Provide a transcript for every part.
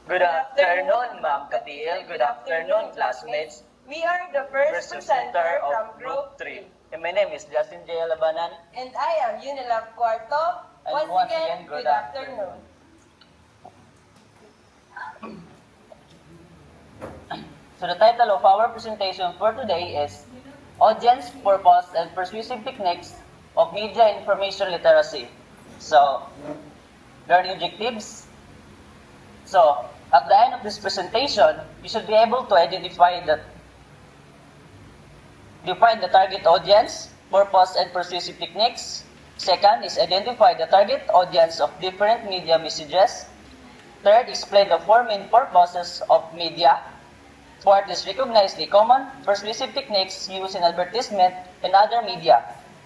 Good afternoon, Ma'am Katil. Good afternoon, classmates. We are the first presenter from Group 3. And my name is Justin J. Labanan. and I am Unilab Cuarto. And once again, good afternoon. So the title of our presentation for today is Audience, Purpose, and Persuasive Techniques of Media Information Literacy. So, learning objectives. So, at the end of this presentation, you should be able to define the target audience, purpose, and persuasive techniques. Second is identify the target audience of different media messages. Third, explain the four main purposes of media. Fourth is recognize the common persuasive techniques used in advertisement and other media.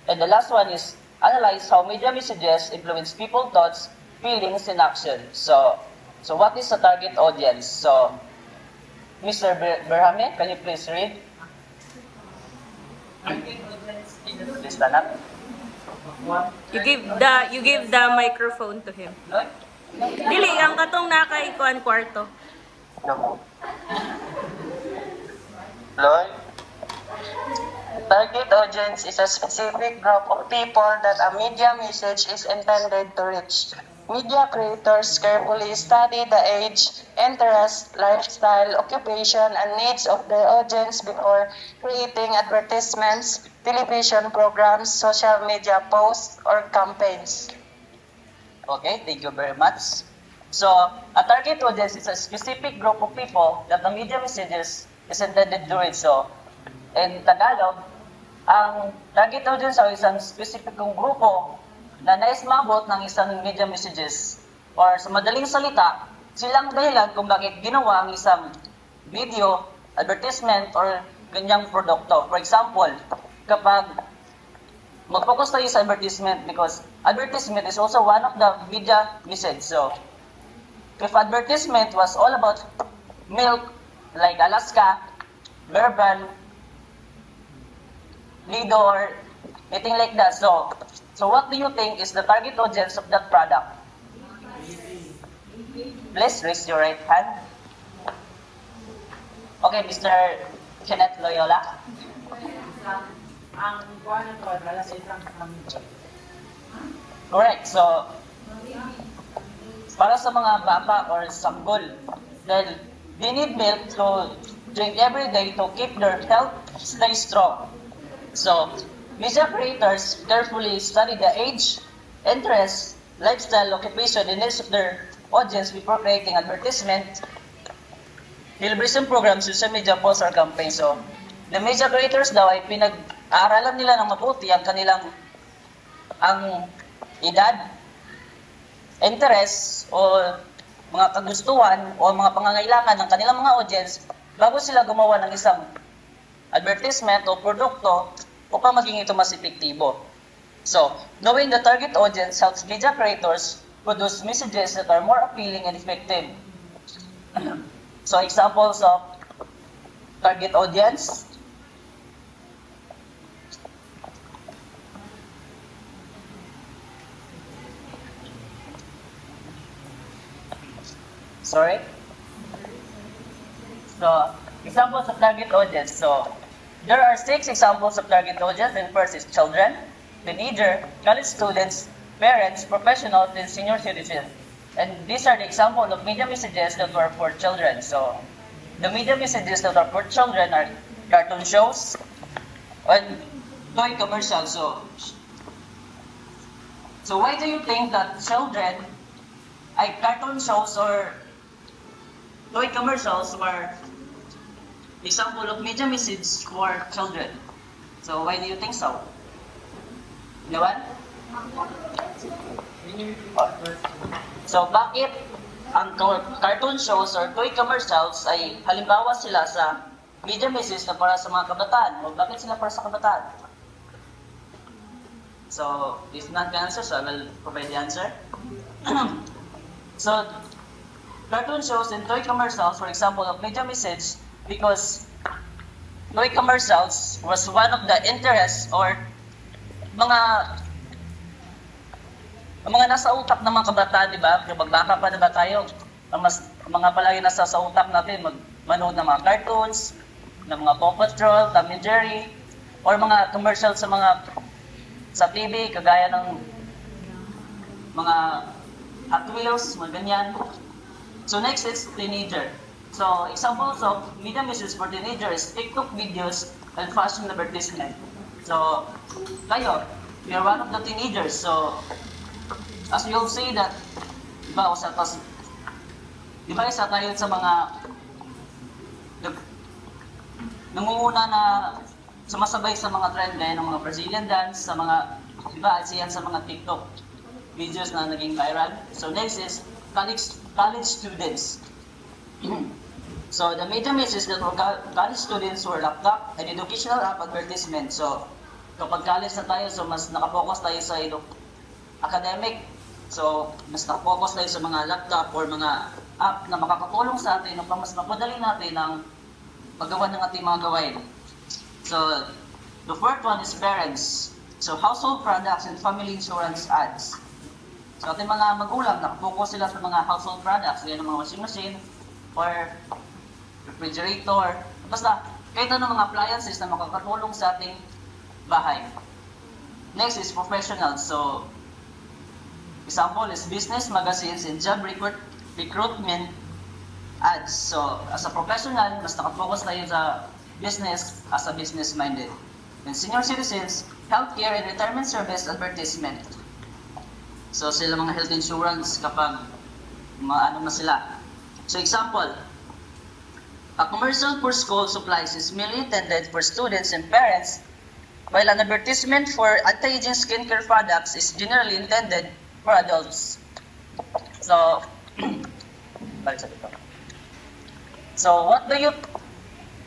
And the last one is analyze how media messages influence people's thoughts, feelings, and action. So what is the target audience? So, Mr. Berhame, can you please read? Please stand up. You give the microphone to him. Dili ang katong naka ikuan kwarto. Lloyd? Target audience is a specific group of people that a media message is intended to reach. Media creators carefully study the age, interest, lifestyle, occupation, and needs of their audience before creating advertisements, television programs, social media posts, or campaigns. Okay, thank you very much. So, a target audience is a specific group of people that the media messages is intended to reach. So, in Tagalog, ang target audience ay isang specifikong grupo na nais mabot ng isang media messages. Or sa madaling salita, silang dahilan kung bakit ginawa ang isang video, advertisement, or ganyang produkto. For example, kapag mag-focus tayo sa advertisement because advertisement is also one of the media message. So, if advertisement was all about milk, like Alaska, Bourbon, Lido, or anything like that. So what do you think is the target audience of that product? Please raise your right hand. Okay, Mr. Kenneth Loyola. Correct. So, para sa mga bata or sanggol, then they need milk to drink every day to keep their health stay strong. So, media creators carefully study the age, interest, lifestyle, occupation, and needs of their audience before creating advertisement, television programs, social media posts, or campaigns. So, the media creators daw ay pinag-aaralan nila ng mabuti ang kanilang edad, interest, o mga kagustuhan o mga pangangailangan ng kanilang mga audience bago sila gumawa ng isang advertisement o produkto upang maging ito mas epektibo. So, knowing the target audience helps media creators produce messages that are more appealing and effective. So, examples of target audience. Sorry? So, examples of target audience. So, there are 6 examples of target audience. And first is children, teenager, college students, parents, professionals, and senior citizens. And these are the examples of media messages that are for children. So, the media messages that are for children are cartoon shows and toy commercials. So why do you think that children, cartoon shows or toy commercials were example of media message for children? So why do you think so? Anyone? So bakit ang cartoon shows or toy commercials ay halimbawa sila sa media message na para sa mga kabataan? O bakit sila para sa kabataan? So if none can answer, so I will provide the answer. So cartoon shows and toy commercials were example of media message because toy commercials was one of the interests or mga nasa utak ng mga kabataan, di ba? Kapag bata pa na ba tayo, mga palagi nasa sa utak natin, manood ng mga cartoons, ng mga Paw Patrol, Tom and Jerry, or mga commercial sa TV, kagaya ng mga Hot Wheels, mga ganyan. So next is teenager. So examples of media misuse for teenagers, TikTok videos, and fashion advertisement. So kayo, you're one of the teenagers. So as you'll see that, di ba isa tayo sa mga nangunguna na sumasabay sa mga trend gaya ng mga Brazilian dance, sa mga, di ba, yan sa mga TikTok videos na naging viral. So next is college students. So the media misuse that for college students were laptop and educational app advertisement. So kapag college na tayo, so mas nakapokus tayo sa academic. So mas nakapokus tayo sa mga laptop or mga app na makakatulong sa atin upang mas mapadali natin ang magawa ng ating mga gawain. So, the fourth one is parents. So, household products and family insurance ads. So, ating mga magulang, nakapokus sila sa mga household products, gaya ng mga washing machine, or refrigerator. Basta, kahit anong mga appliances na makakatulong sa ating bahay. Next is professionals. So, example is business magazines and job recruitment ads. So, as a professional, mas nakafocus tayo sa business as a business-minded. And senior citizens, healthcare and retirement service advertisement. So, sila mga health insurance kapag maano na sila. So, example, a commercial for school supplies is merely intended for students and parents, while an advertisement for anti-aging skincare products is generally intended for adults. So, balik sa dito. So,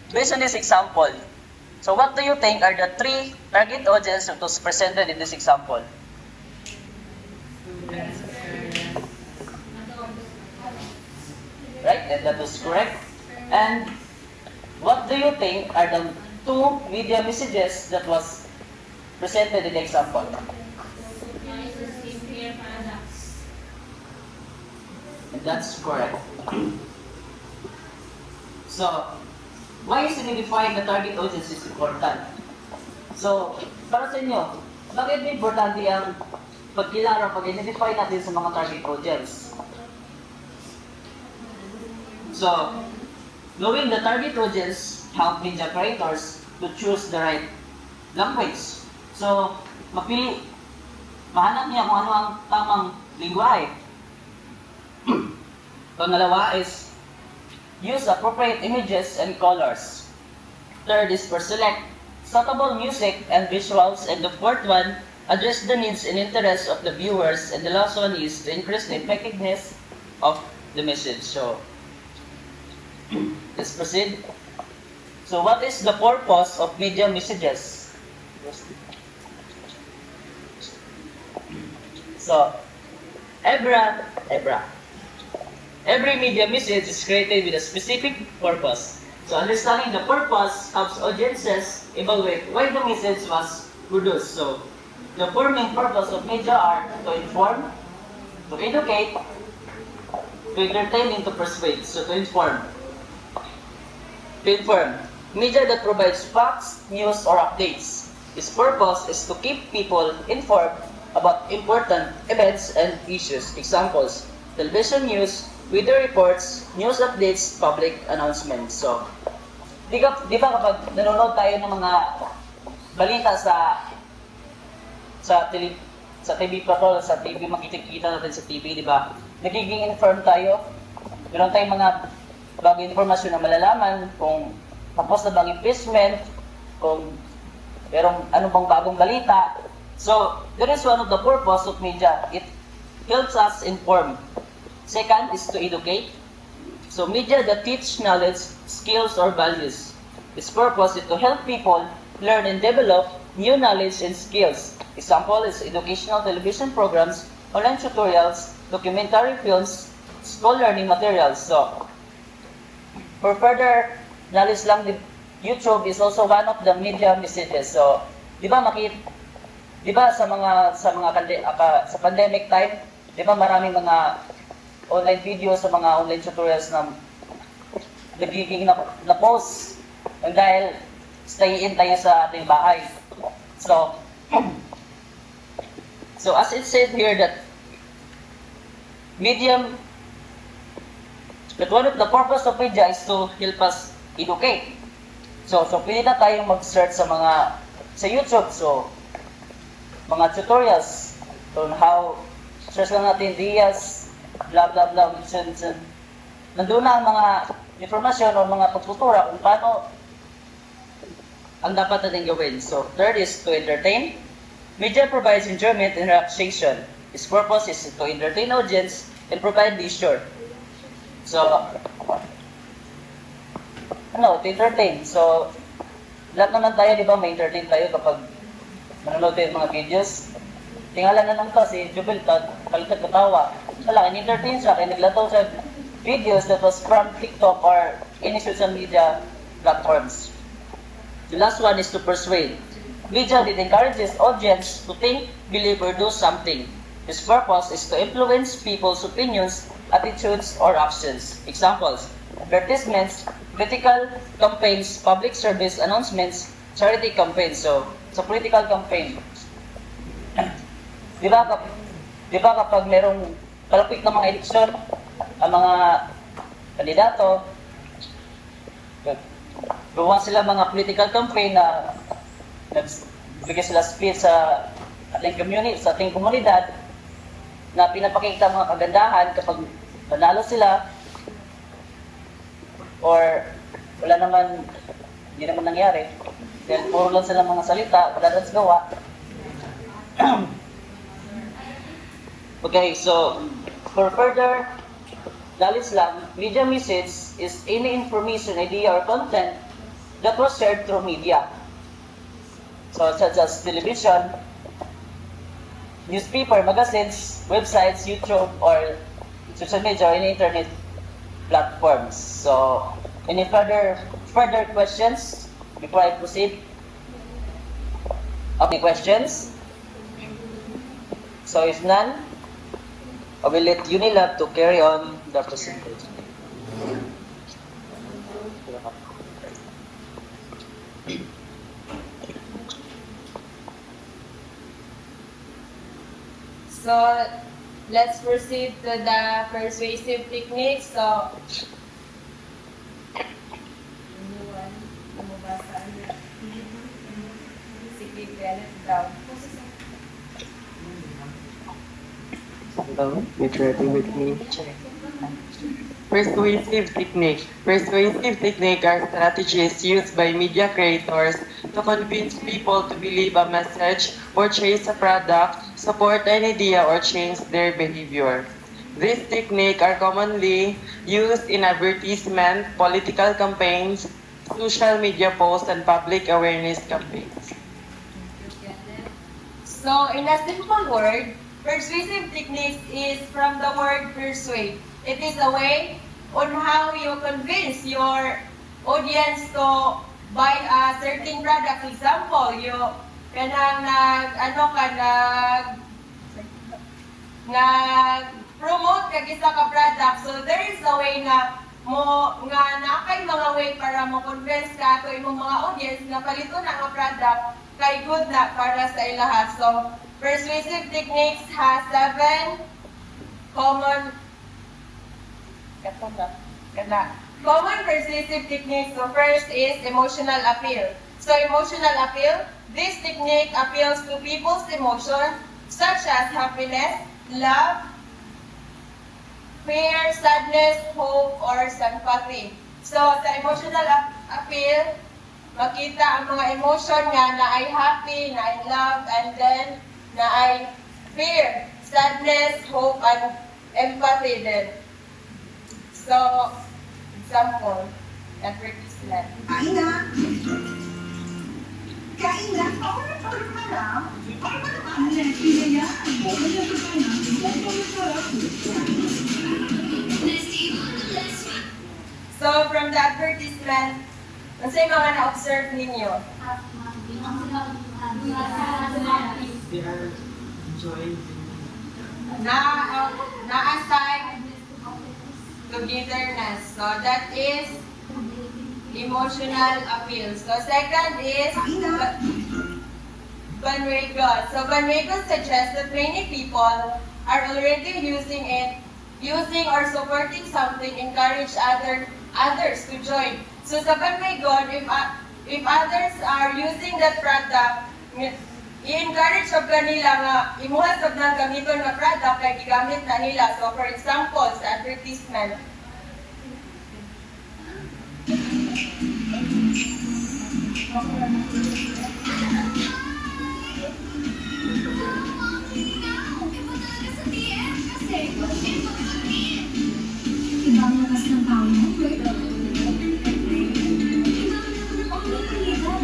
based on this example, so what do you think are the three target audience that was presented in this example? Right, and that was correct. And what do you think are the two media messages that was presented in the example? And that's correct. So, why is identifying the target audience is important? So, para sa inyo, bakit importante ang pagkilala, pag-identify natin sa mga target audience? So, knowing the target audience help media creators to choose the right language. So, mahanap niya kung ano ang tamang lingwahe. Pangalawa is use appropriate images and colors. Third is for select suitable music and visuals. And the fourth one, address the needs and interests of the viewers. And the last one is to increase the effectiveness of the message. So, let's proceed. So, what is the purpose of media messages? So, every media message is created with a specific purpose. So understanding the purpose helps audiences evaluate why the message was produced. So the four main purposes of media are to inform, to educate, to entertain, and to persuade. So to inform. Media that provides facts, news, or updates. Its purpose is to keep people informed about important events and issues. Examples, television news, weather reports, news updates, public announcements. So, di ba kapag nanonood tayo ng mga balita sa TV Patrol, sa TV, makikita natin sa TV, di ba? Nagiging informed tayo. Meron tayong mga bagong informasyon na malalaman kung tapos na bang impeachment, kung merong ano bang bagong balita. So, that is one of the purpose of media. It helps us inform. Second is to educate. So media that teach knowledge, skills, or values. Its purpose is to help people learn and develop new knowledge and skills. Example is educational television programs, online tutorials, documentary films, school learning materials. So, for further knowledge lang, YouTube is also one of the media messages. So, di ba sa pandemic time, di ba maraming mga online videos sa mga online tutorials na nagiging na post dahil stay in tayo sa ating bahay. So, so as it said here that medium, that one of the purpose of media is to help us educate. So pwede na tayong mag-search sa YouTube. So, mga tutorials on how, search lang natin Diaz, blah blah blah, nandun na ang mga informasyon o mga pagtutura kung paano ang dapat natin gawin. So, third is to entertain. Media provides enjoyment and relaxation. Its purpose is to entertain audience and provide leisure. So, to entertain. So, lahat naman tayo, di ba, may entertain tayo kapag manonood tayo ng mga videos. Tingala na lang to, si Jubel, kalikat katawa. Wala, in-entertain siya, kaya naglatong sa videos that was from TikTok or any social media platforms. The last one is to persuade. Media that encourages audience to think, believe, or do something. Its purpose is to influence people's opinions, attitudes, or actions. Examples: advertisements, political campaigns, public service announcements, charity campaigns. So, sa political campaign, di ba kapag merong kalapit na mga eleksyon, ang mga kandidato, gawa sila mga political campaign na nagbigay sila speech sa ating community, sa ating komunidad, na pinapakita mga kagandahan kapag nanalo sila or wala naman, hindi naman nangyari. Dahil puro lang sila mga salita, wala lang sa gawa. Okay, so for further knowledge lang, media message is any information, idea, or content that was shared through media. So such as television, newspaper, magazines, websites, YouTube, or social media, or any internet platforms. So, any further questions before I proceed? Okay, questions? So if none, I will let Unilab to carry on the presentation. So, let's proceed to the persuasive techniques. So, Hello, you're chatting with me. Persuasive technique. Persuasive technique are strategies used by media creators to convince people to believe a message, purchase a product, support an idea, or change their behavior. These techniques are commonly used in advertisement, political campaigns, social media posts, and public awareness campaigns. so in a simple word, persuasive techniques is from the word persuade. It is a way on how you convince your audience to buy a certain product. Example, you kanang nag-promote kag isa ka product. So there is a way nga nakay mga way para mo convince ka to imong mga audience nga palito na nga product kay good na para sa ilaha. So persuasive techniques has 7 common persuasive techniques. So first is emotional appeal. So emotional appeal, this technique appeals to people's emotions such as happiness, love, fear, sadness, hope, or sympathy. So sa emotional appeal, makita ang mga emotion nga na ay happy, na ay love, and then na ay fear, sadness, hope, and empathy din. So, example, advertisement. Kain na! Kain na! Paulit-ulit na lang. Ano yan? Sila yan? So, from the advertisement, ano sa mga na-observe ninyo? Na-assign togetherness. So that is emotional appeal. So second is Banwego. So Banwego suggests that many people are already using or supporting something, encourage others to join. So sa Banwego, if others are using that product, i-encourage of kanila nga imuha sab nang gamiton nga product kay gigamit na nila. So for example, sa advertisement, Ibang lakas ng tao mo, Iba ang pilihan.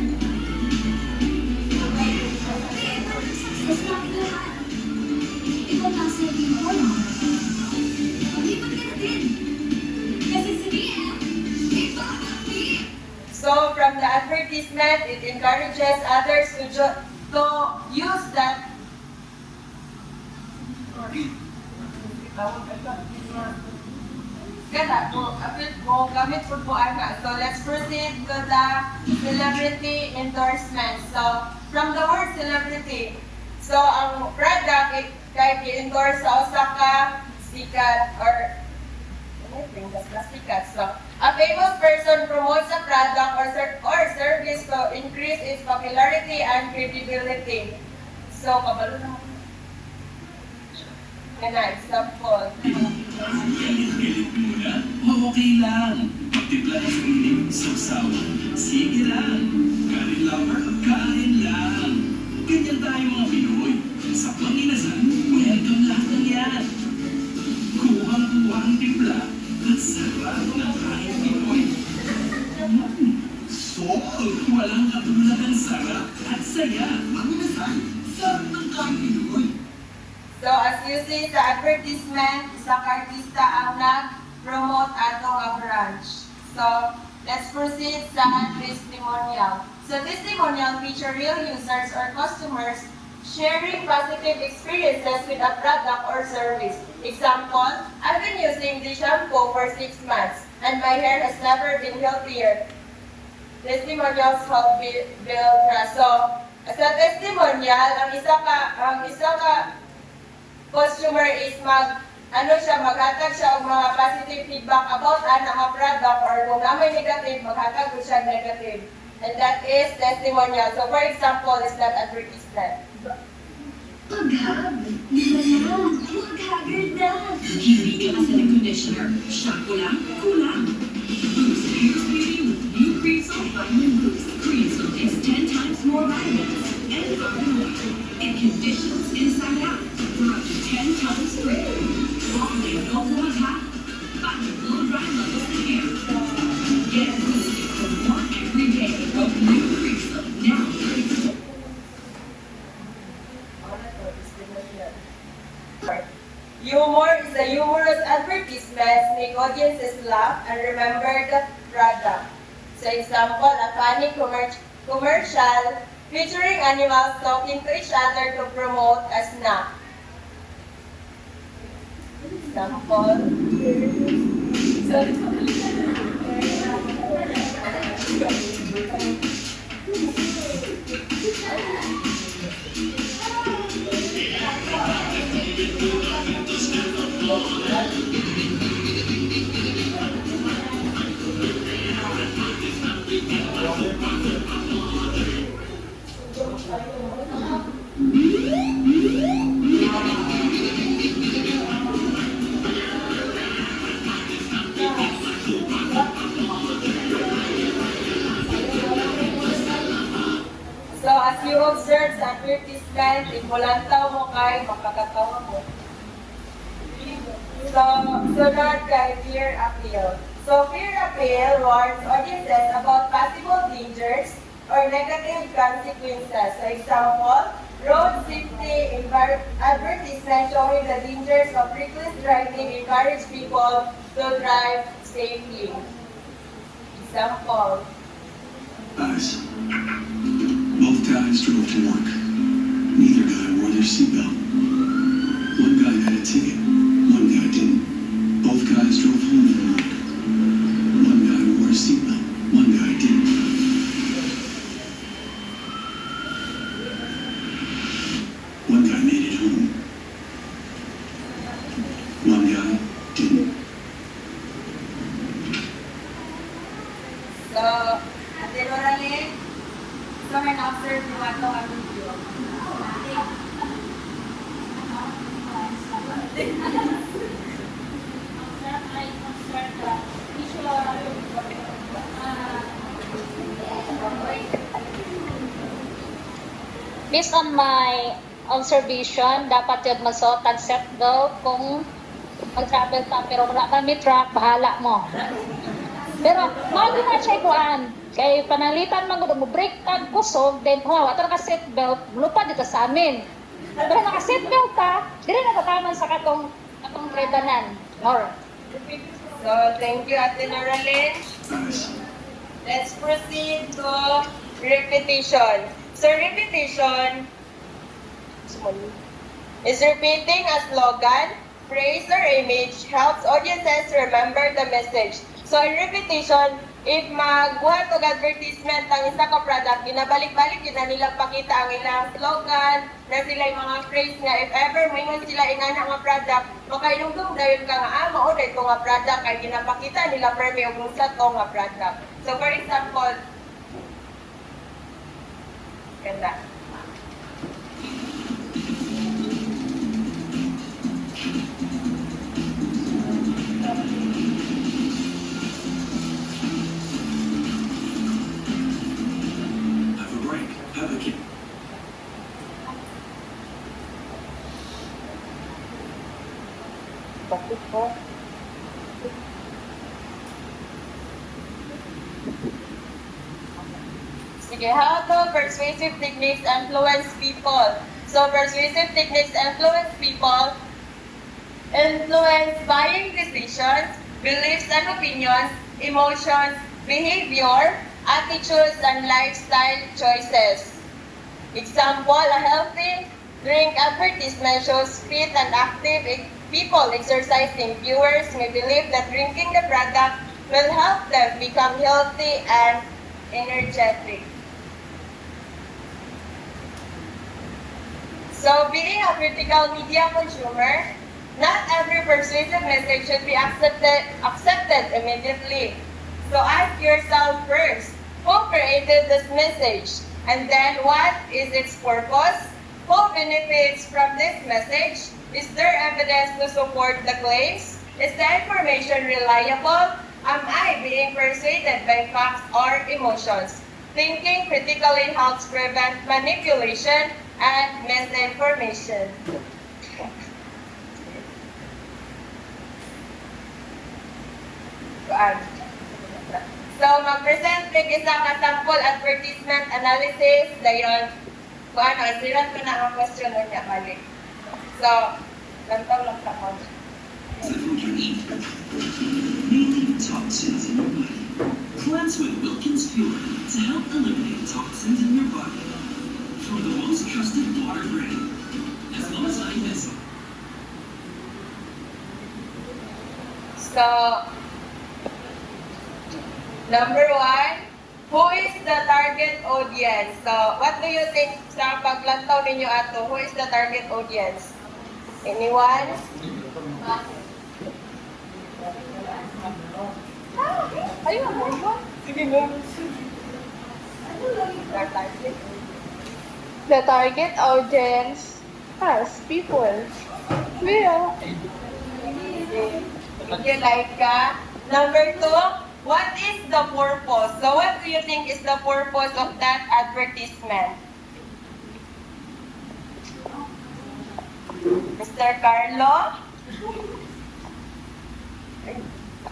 Success lang lahat. Iba kasi din mo lang. Pag-ibat ka na din. Kasi sa DM, iba ang pilihan. so from the advertisement, it encourages others to use that. Gana po, apit mo, gamit po po aga. So let's proceed to the celebrity endorsement. So from the word celebrity, so ang product kahit i-endorse sa Osaka, sikat, or anything that's sikat. So a famous person promotes a product or service to increase its popularity and credibility. So kabalo na. Gana, example. Okay lang. Magtimpla ng sumiling sausawan. Sige lang. Kanin lover, kain lang. Ganyan tayo mga Pinoy. Sa Panginasan, welcome lang lang yan. Kuhang-kuha ang timpla at sarap ng kain Pinoy. Walang katulad ng sarap at saya. Panginasan, sarap ng kain Pinoy. So as you see sa advertisement, isang artista ang nag-promote atong nga branch. So let's proceed sa testimonial. So testimonial feature real users or customers sharing positive experiences with a product or service. Example, I've been using this shampoo for 6 months and my hair has never been healthier. Testimonials help build trust. So sa testimonial, ang isa ka customer is maghatag siya og mga positive feedback about ana nga product, or kung may negative, maghatag ko siya negative. And that is testimonial. So for example, is that advertisement. Pag-hag. Iba na. Huwag-haggard na. Hindi ka kasi ng conditioner. Shampoo lang, kulang. Boost Hair Beauty with new Creasol Vitamin Boost. Creasol is 10 times more vitamins and vitamin water. It conditions inside out for up to 10 times quicker. Only no more hot. Fight the blow dry levels in hair. Get boosted for more every day with new Creasol. Now Creasol. Humor is a humorous advertisement, make audiences laugh and remember the product. So example, a funny commercial featuring animals talking to each other to promote a snack. Example. So as you observe sa advertisement, imulantaw mo kay makakatawa mo. So, sunod kay fear appeal. So, fear appeal warns audiences about possible dangers or negative consequences. So, example, road safety advertisement showing the dangers of reckless driving encourage people to drive safely. Example. Guys. Both guys drove to work. Neither guy wore their seatbelt. One guy had a ticket. One guy didn't. Both guys guys drove home from work. One guy wore a seatbelt, one guy didn't. One guy made it home. One guy didn't. So, Ate Loraline, so may na-observe mo ato ang video. Based on my observation, dapat yun masuot ang seatbelt kung mag-travel ka, pero wala ka may truck, bahala mo. Pero, mahal na siya ikuan. Kaya panalitan man mo break tag kusog, then water ka seatbelt, lupa dito sa amin. Pero naka-seatbelt ka, dili na kataman sa katong tredanan. More. So, thank you, Ate Loraline. Guys, Let's proceed to repetition. So, repetition is repeating a slogan, phrase, or image helps audiences remember the message. So, in repetition, if magbuhat og advertisement ang isa ka product, ginabalik-balik yun na nila pakita ang ilang slogan, na sila yung mga phrase nga, if ever mayroon sila ingana nga product, makailungdong dayon ka nga, mao dahil ko nga product, kay ginapakita nila permi og unsa to nga product. So, for example, ganda. have a break. Have a kid. Sige, how to persuasive techniques influence people? So, persuasive techniques influence people, influence buying decisions, beliefs and opinions, emotions, behavior, attitudes, and lifestyle choices. Example, a healthy drink advertisement shows fit and active people exercising. Viewers may believe that drinking the product will help them become healthy and energetic. So, being a critical media consumer, not every persuasive message should be accepted immediately. So, ask yourself first, who created this message? And then, what is its purpose? Who benefits from this message? Is there evidence to support the claims? Is the information reliable? Am I being persuaded by facts or emotions? Thinking critically helps prevent manipulation and misinformation. So, mag-present kay isa ka sample advertisement analysis, dayon, kung ano, isiran ko na ang question niya balik. So, lantaw lang sa ko. The food you eat may leave toxins in your body. Cleanse with Wilkins Pure to help eliminate toxins in your body. From the most trusted water brand, as low as IMS. So, number 1, who is the target audience? So, what do you think sa paglantaw ninyo ato? Who is the target audience? Anyone? Ayun, ayun. Sige mo. The target audience has people. Will. Okay, Laika. Number 2, what is the purpose? So what do you think is the purpose of that advertisement? Mr. Carlo?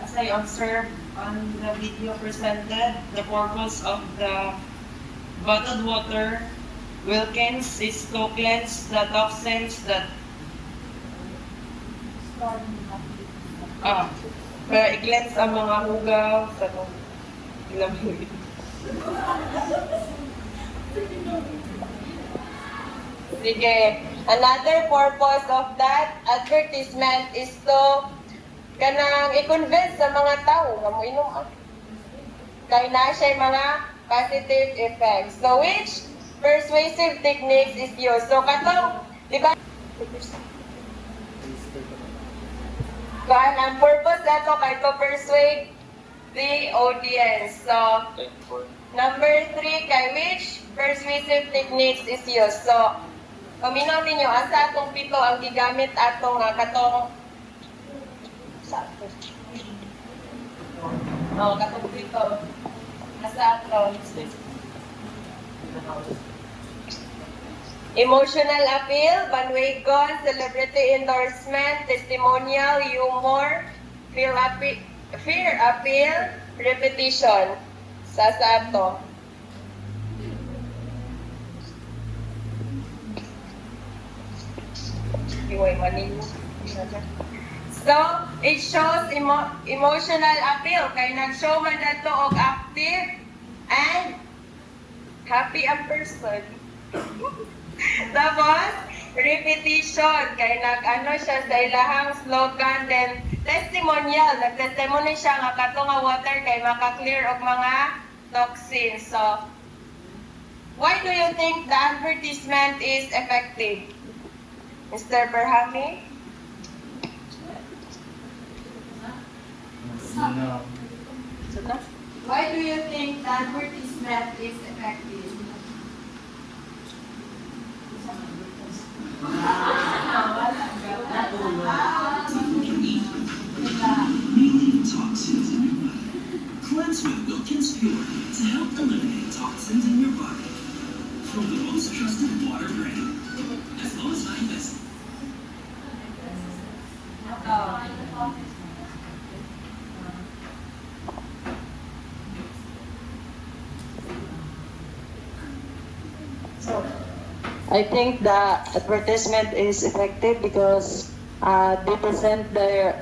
As I observed on the video presented, the purpose of the bottled water Wilkins is to cleanse the toxins that para i-cleanse ang mga hugaw sa ilalim. Sige. Another purpose of that advertisement is to kanang i-convince sa mga tao nga moinom kay na siya mga positive effects. So which persuasive techniques is used? So katong, di ba? Kuan ang purpose nato kay to persuade the audience. So number 3 kay which persuasive techniques is used? So paminaw ninyo asa atong pito ang gigamit atong katong katong pito. Asa atong emotional appeal, bandwagon, celebrity endorsement, testimonial, humor, fear appeal, repetition. Sa ato. Iway manin. So, it shows emotional appeal. Kay nag-show man nato og active and happy ang person. Tapos, repetition. Kay nag-ano siya sa ilahang slogan. Then, testimonial. Nag-testimony siya nga kato nga water kay maka-clear og mga toxins. So, why do you think the advertisement is effective? Mr. Berhami? Why do you think the advertisement is effective? Mainly toxins in your body. Cleanse with Wilkins Pure to help eliminate toxins in your body. From the most trusted water brand, as low as 9 pesos. I think the advertisement is effective because they present the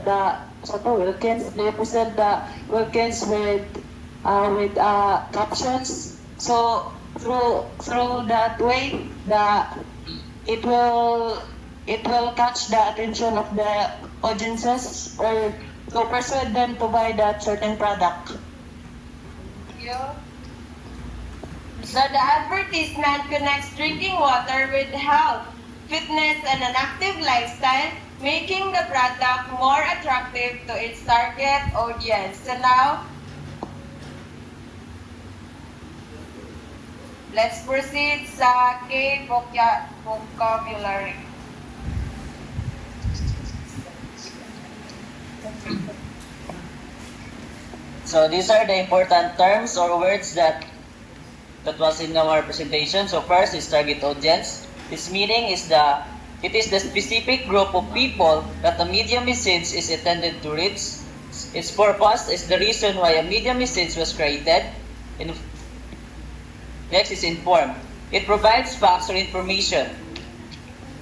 Wilkins. They present the Wilkins with captions. So through that way, it will catch the attention of the audiences or to persuade them to buy that certain product. Yeah. So the advertisement connects drinking water with health, fitness, and an active lifestyle, making the product more attractive to its target audience. So now, let's proceed sa vocabulary. So these are the important terms or words that was in our presentation. So first is target audience. This meaning is it is the specific group of people that the media message is intended to reach. Its purpose is the reason why a media message was created. And next is inform. It provides facts or information.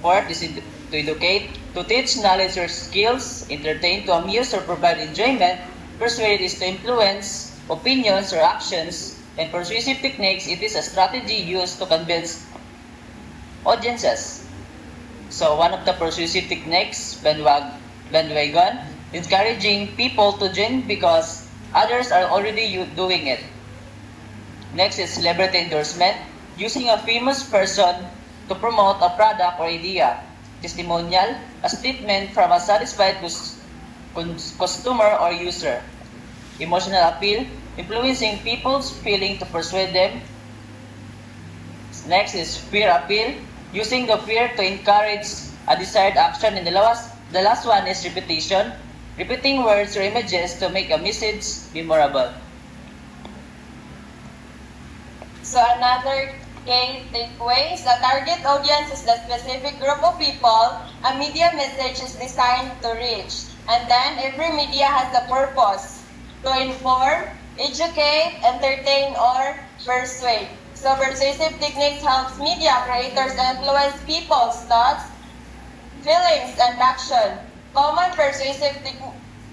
Fourth is to educate, to teach knowledge or skills, entertain, to amuse or provide enjoyment. Persuade is to influence opinions or actions. And persuasive techniques, it is a strategy used to convince audiences. So one of the persuasive techniques, bandwagon, encouraging people to join because others are already doing it. Next is celebrity endorsement, using a famous person to promote a product or idea. Testimonial, a statement from a satisfied customer or user. Emotional appeal, influencing people's feeling to persuade them. Next is fear appeal, using the fear to encourage a desired action. And the last one is repetition, repeating words or images to make a message memorable. So another key takeaways, the target audience is the specific group of people a media message is designed to reach. And then every media has a purpose to inform, educate, entertain, or persuade. So persuasive techniques helps media creators influence people's thoughts, feelings, and action. Common persuasive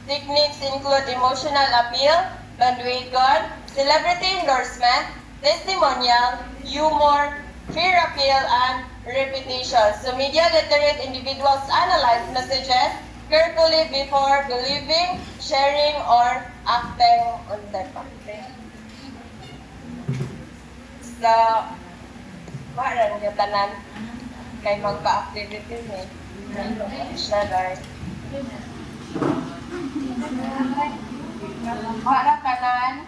techniques include emotional appeal, bandwagon, celebrity endorsement, testimonial, humor, fear appeal, and repetition. So media literate individuals analyze messages, carefully before believing, sharing, or acting on them. So, parang yung tanan kay magpa-activity ni. Siya guys. Para tanan.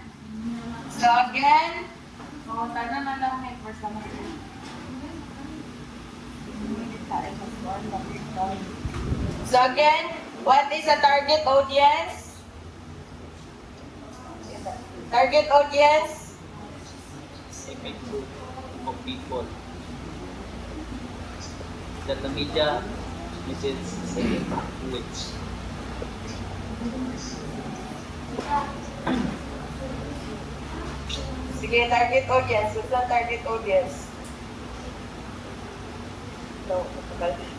So again, tanan na lang may first naman. So again, what is a target audience? Target audience? Specific group of people that the media message is to which. Sige, target audience. What's the target audience? No.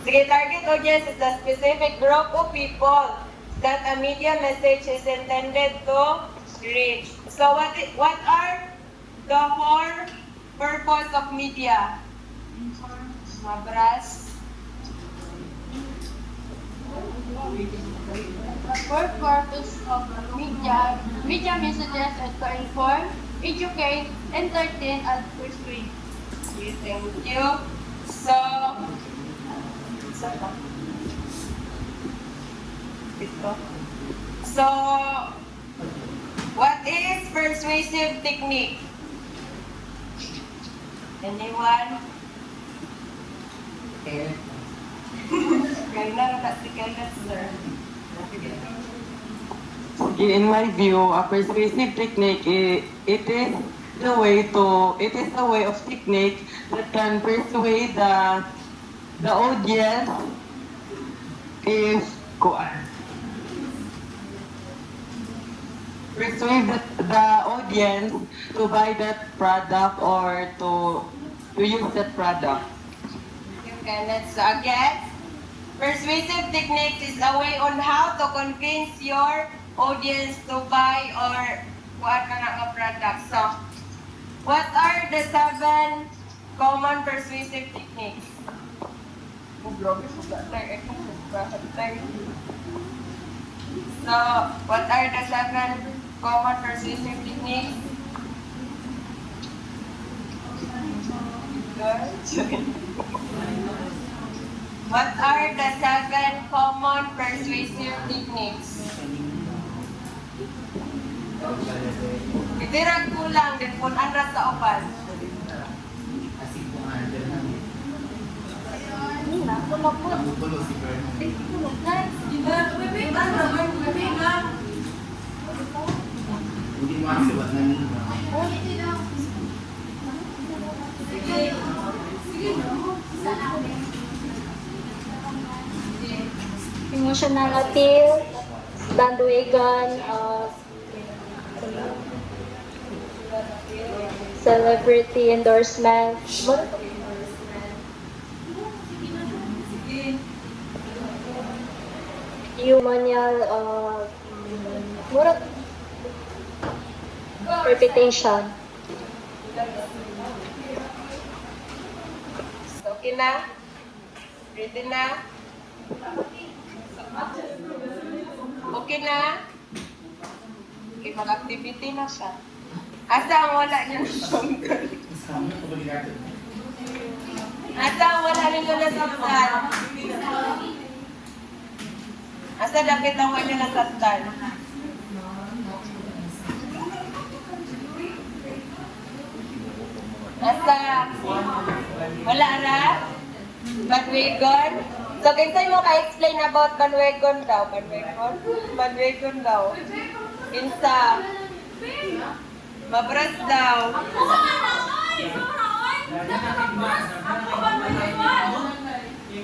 Sige, target audience is a specific group of people that a media message is intended to reach. So what are the four purpose of media? Mabras. The core purpose of media messages is to inform, educate, entertain, and persuade. Okay, thank you. So, So, what is persuasive technique? Anyone? Kaya na si Kenneth, sir. Okay, in my view, a persuasive technique, it is the way of technique that can persuade the audience if persuade the audience to buy that product or to use that product. Kenneth, so again, persuasive technique is a way on how to convince your audience to buy or kuha ka nga product. So, what are the 7 common persuasive techniques? So, what are the 7 common persuasive techniques? What are the 7 common persuasive techniques? Itirag kulang din kung anras sa upan. Emotional appeal, bandwagon, celebrity endorsement. Humanial, reputation. Okay na? Ready na? Okay na? Okay, mag-activity na siya. Asa ang wala niya na samtal? Asa ang wala niya na samtal? Asa dapat ang wala niya na samtal? Asa? Wala ra? Bandwagon? So, kinsa mo ka-explain about bandwagon daw? Bandwagon? Bandwagon daw. Kinsa? Mabras daw.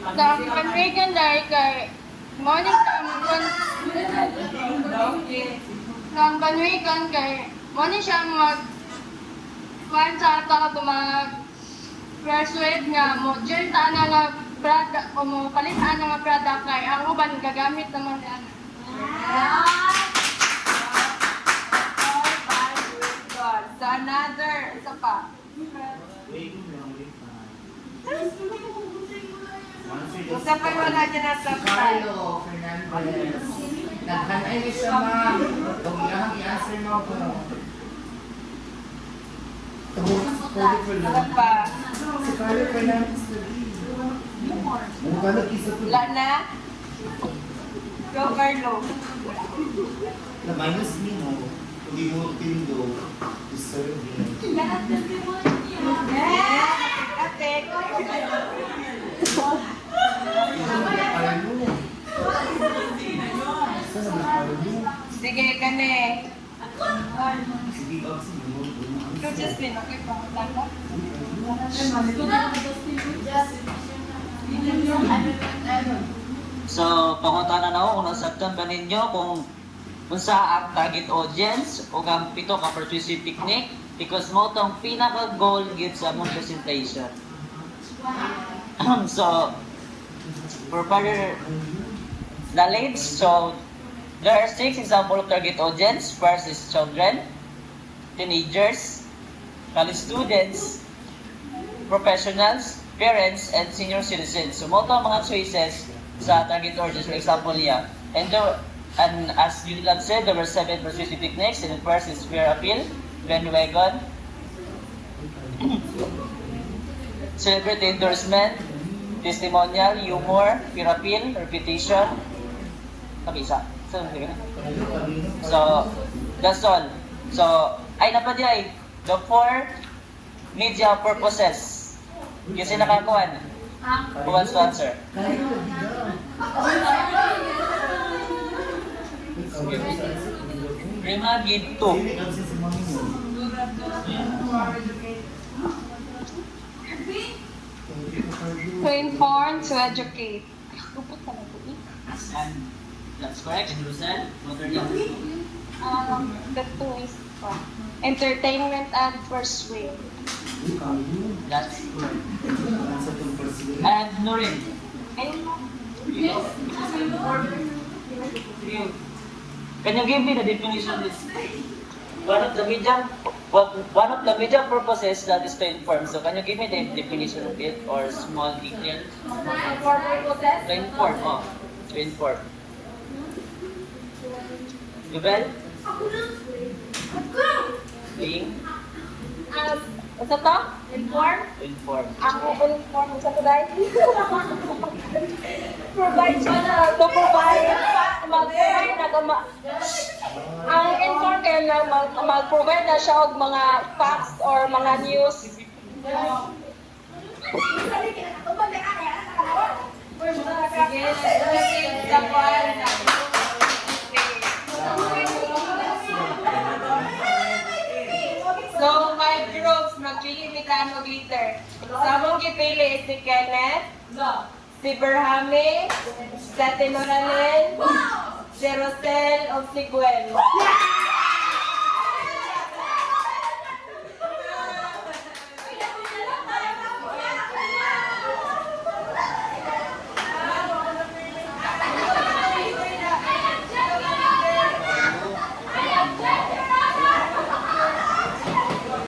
Ang bandwagon dahil kay morning ang bandwagon kay morning siya kuhan sa ato mag-persuade nga mo dyan ta na nga product o mo palitan na nga product kay ang uban gagamit naman yan. So, another, isa pa. Usa pa wala dyan na sa Carlo Fernandez. Naghanay ni siya ma'am. Huwag lang i-answer mo ko. Ano pa? Si Carlo Fernandez. Mukha nag-isa to. Wala na? Go, Carlo. Na-minus ni mo. Hindi mo tindo. Deserve me. Ate. Sige, kane. Ikaw, Justin, okay pa? Tanda? So, pangutanan ako kung nasabtan ba ninyo kung unsa ang target audience o ang pito ka persuasive technique because mo tong pinaka-goal gid sa among presentation. So, for further knowledge, so there are 6 examples of target audience. First is children, teenagers, college students, professionals, parents, and senior citizens. So, mo ang mga choices sa target audience, for example niya. And as Yulad said, there were 7 persuasive techniques. And the first is fear appeal, bandwagon, celebrity endorsement, testimonial, humor, fear appeal, repetition. Kabisa. So, that's all. So, ay napadiyay, the 4 media purposes. Kasi nakakuan. Who wants to answer? Rima, give 2. To inform, to educate. And that's correct. And Rosel, what are you? The two is entertainment and persuade. That's correct. And Nurin. Can you give me the definition of this? One of the media purposes that is to inform. So can you give me the definition of it or small detail? To inform. Oh, to inform. Yubel? Being? Sa to? Inform? To inform. Ang inform sa to dahil? Provide siya na. To provide. Mag-provide na ang inform kayo na mag-provide na siya og mga facts or mga news. So, 5 groups, magpili ni Kano Glitter. Sa mong gipili si Kenneth, si Berhame, si Ate Noralyn, si Rosel, o si Gwen.